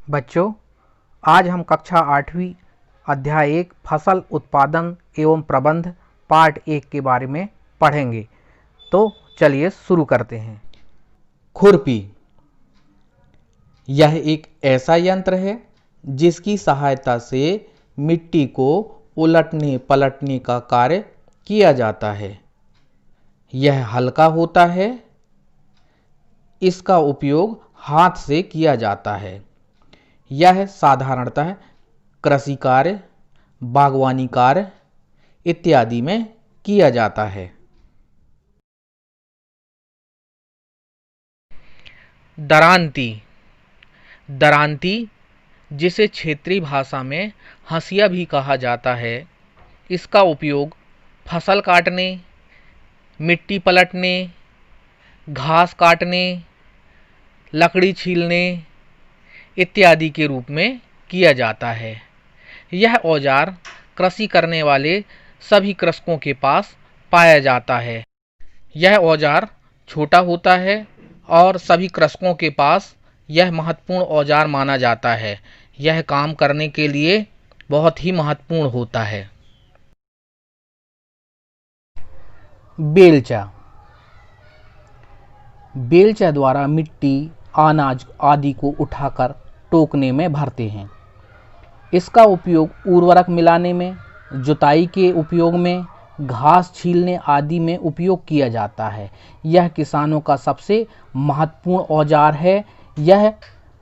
बच्चों, आज हम कक्षा 8वीं अध्याय 1 फसल उत्पादन एवं प्रबंध पार्ट 1 के बारे में पढ़ेंगे। तो चलिए शुरू करते हैं। खुरपी यह एक ऐसा यंत्र है जिसकी सहायता से मिट्टी को उलटने पलटने का कार्य किया जाता है। यह हल्का होता है। इसका उपयोग हाथ से किया जाता है। यह साधारणतः कृषि कार्य, बागवानी कार्य इत्यादि में किया जाता है। दरांती दरांती जिसे क्षेत्रीय भाषा में हंसिया भी कहा जाता है, इसका उपयोग फसल काटने, मिट्टी पलटने, घास काटने, लकड़ी छीलने इत्यादि के रूप में किया जाता है। यह औजार कृषि करने वाले सभी कृषकों के पास पाया जाता है। यह औजार छोटा होता है और सभी कृषकों के पास यह महत्वपूर्ण औजार माना जाता है। यह काम करने के लिए बहुत ही महत्वपूर्ण होता है। बेलचा बेलचा द्वारा मिट्टी, अनाज आदि को उठाकर टोकने में भरते हैं। इसका उपयोग उर्वरक मिलाने में, जुताई के उपयोग में, घास छीलने आदि में उपयोग किया जाता है। यह किसानों का सबसे महत्वपूर्ण औजार है। यह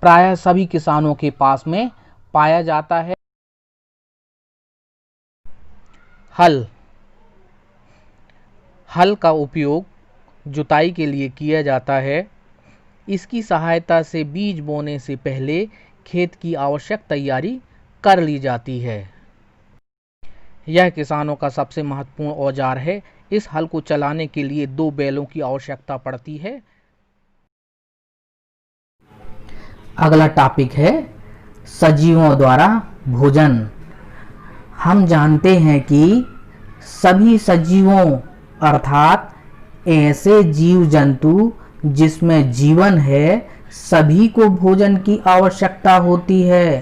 प्रायः सभी किसानों के पास में पाया जाता है। हल का उपयोग जुताई के लिए किया जाता है। इसकी सहायता से बीज बोने से पहले खेत की आवश्यक तैयारी कर ली जाती है। यह किसानों का सबसे महत्वपूर्ण औजार है। इस हल को चलाने के लिए 2 बैलों की आवश्यकता पड़ती है। अगला टॉपिक है सजीवों द्वारा भोजन। हम जानते हैं कि सभी सजीवों अर्थात ऐसे जीव जंतु जिसमें जीवन है, सभी को भोजन की आवश्यकता होती है।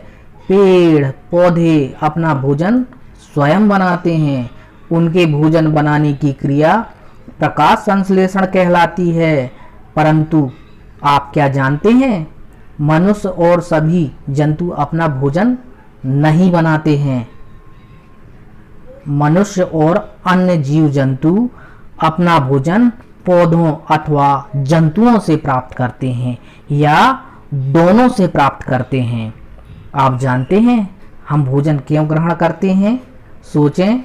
पेड़ पौधे अपना भोजन स्वयं बनाते हैं। उनके भोजन बनाने की क्रिया प्रकाश संश्लेषण कहलाती है। परंतु आप क्या जानते हैं, मनुष्य और सभी जंतु अपना भोजन नहीं बनाते हैं। मनुष्य और अन्य जीव जंतु अपना भोजन पौधों अथवा जंतुओं से प्राप्त करते हैं या दोनों से प्राप्त करते हैं। आप जानते हैं हम भोजन क्यों ग्रहण करते हैं? सोचें।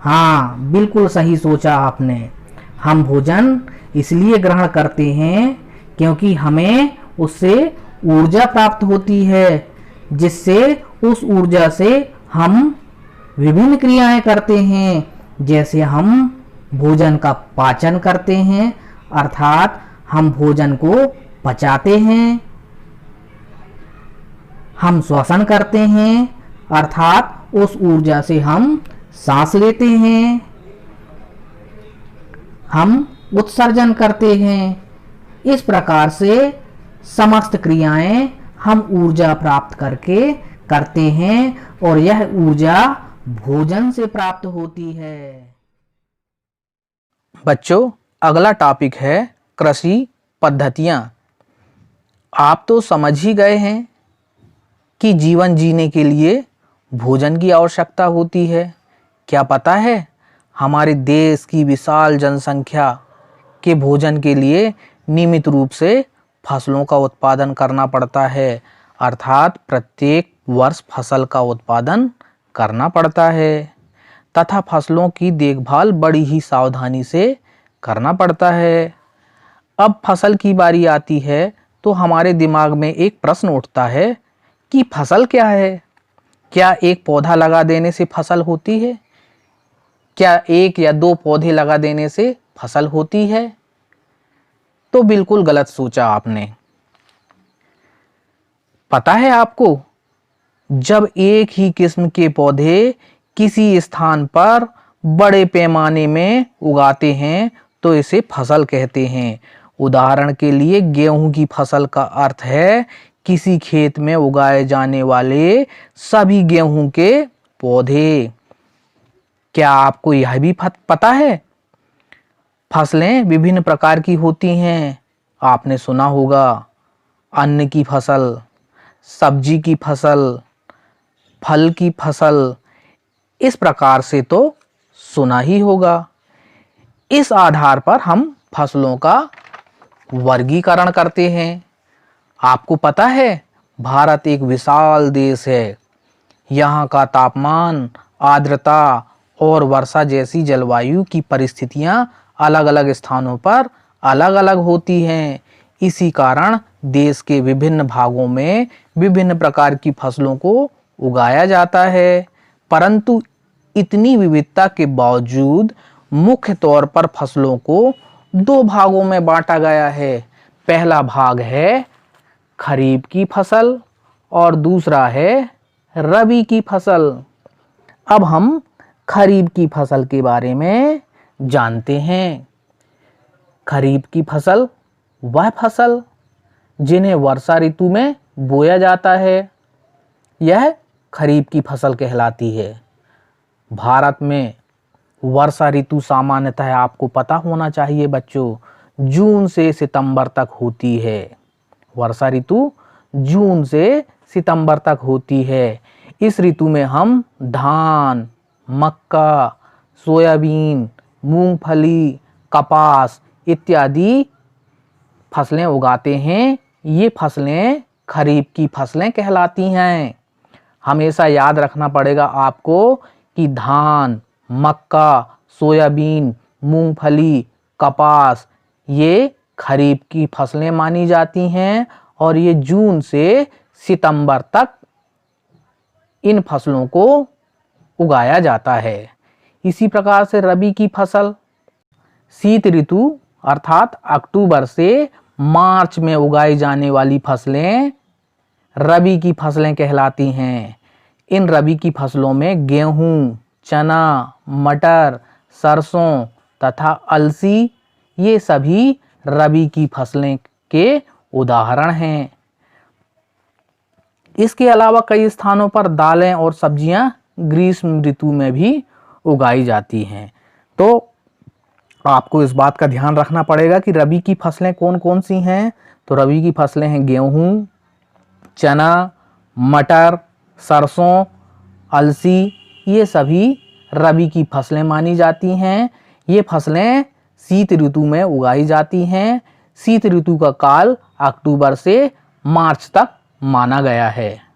हाँ, बिल्कुल सही सोचा आपने। हम भोजन इसलिए ग्रहण करते हैं क्योंकि हमें उससे ऊर्जा प्राप्त होती है, जिससे उस ऊर्जा से हम विभिन्न क्रियाएं करते हैं। जैसे हम भोजन का पाचन करते हैं, अर्थात हम भोजन को पचाते हैं। हम श्वसन करते हैं, अर्थात उस ऊर्जा से हम सांस लेते हैं। हम उत्सर्जन करते हैं। इस प्रकार से समस्त क्रियाएं हम ऊर्जा प्राप्त करके करते हैं और यह ऊर्जा भोजन से प्राप्त होती है। बच्चों, अगला टॉपिक है कृषि पद्धतियाँ। आप तो समझ ही गए हैं कि जीवन जीने के लिए भोजन की आवश्यकता होती है। क्या पता है, हमारे देश की विशाल जनसंख्या के भोजन के लिए नियमित रूप से फसलों का उत्पादन करना पड़ता है, अर्थात प्रत्येक वर्ष फसल का उत्पादन करना पड़ता है तथा फसलों की देखभाल बड़ी ही सावधानी से करना पड़ता है। अब फसल की बारी आती है तो हमारे दिमाग में एक प्रश्न उठता है कि फसल क्या है? क्या एक पौधा लगा देने से फसल होती है? क्या 1 या 2 पौधे लगा देने से फसल होती है? तो बिल्कुल गलत सोचा आपने। पता है आपको, जब एक ही किस्म के पौधे किसी स्थान पर बड़े पैमाने में उगाते हैं तो इसे फसल कहते हैं। उदाहरण के लिए गेहूं की फसल का अर्थ है किसी खेत में उगाए जाने वाले सभी गेहूं के पौधे। क्या आपको यह भी पता है फसलें विभिन्न प्रकार की होती हैं? आपने सुना होगा अन्न की फसल, सब्जी की फसल, फल की फसल, इस प्रकार से तो सुना ही होगा। इस आधार पर हम फसलों का वर्गीकरण करते हैं। आपको पता है भारत एक विशाल देश है। यहाँ का तापमान, आर्द्रता और वर्षा जैसी जलवायु की परिस्थितियाँ अलग अलग स्थानों पर अलग अलग होती हैं। इसी कारण देश के विभिन्न भागों में विभिन्न प्रकार की फसलों को उगाया जाता है। परंतु इतनी विविधता के बावजूद मुख्य तौर पर फसलों को दो भागों में बांटा गया है। पहला भाग है खरीफ की फसल और दूसरा है रबी की फसल। अब हम खरीफ की फसल के बारे में जानते हैं। खरीफ की फसल वह फसल जिन्हें वर्षा ऋतु में बोया जाता है, यह खरीफ की फसल कहलाती है। भारत में वर्षा ऋतु सामान्यतः आपको पता होना चाहिए बच्चों, जून से सितंबर तक होती है। वर्षा ऋतु जून से सितंबर तक होती है। इस ऋतु में हम धान, मक्का, सोयाबीन, मूंगफली, कपास इत्यादि फसलें उगाते हैं। ये फसलें खरीफ की फसलें कहलाती हैं। हमेशा याद रखना पड़ेगा आपको कि धान, मक्का, सोयाबीन, मूंगफली, कपास ये खरीफ की फसलें मानी जाती हैं और ये जून से सितंबर तक इन फसलों को उगाया जाता है। इसी प्रकार से रबी की फसल शीत ऋतु अर्थात अक्टूबर से मार्च में उगाई जाने वाली फसलें रबी की फसलें कहलाती हैं। इन रबी की फसलों में गेहूं, चना, मटर, सरसों तथा अलसी ये सभी रबी की फसलें के उदाहरण हैं। इसके अलावा कई स्थानों पर दालें और सब्जियां ग्रीष्म ऋतु में भी उगाई जाती हैं। तो आपको इस बात का ध्यान रखना पड़ेगा कि रबी की फसलें कौन कौन सी हैं। तो रबी की फसलें हैं गेहूं, चना, मटर, सरसों, अलसी, ये सभी रबी की फसलें मानी जाती हैं। ये फसलें शीत ऋतु में उगाई जाती हैं। शीत ऋतु का काल अक्टूबर से मार्च तक माना गया है।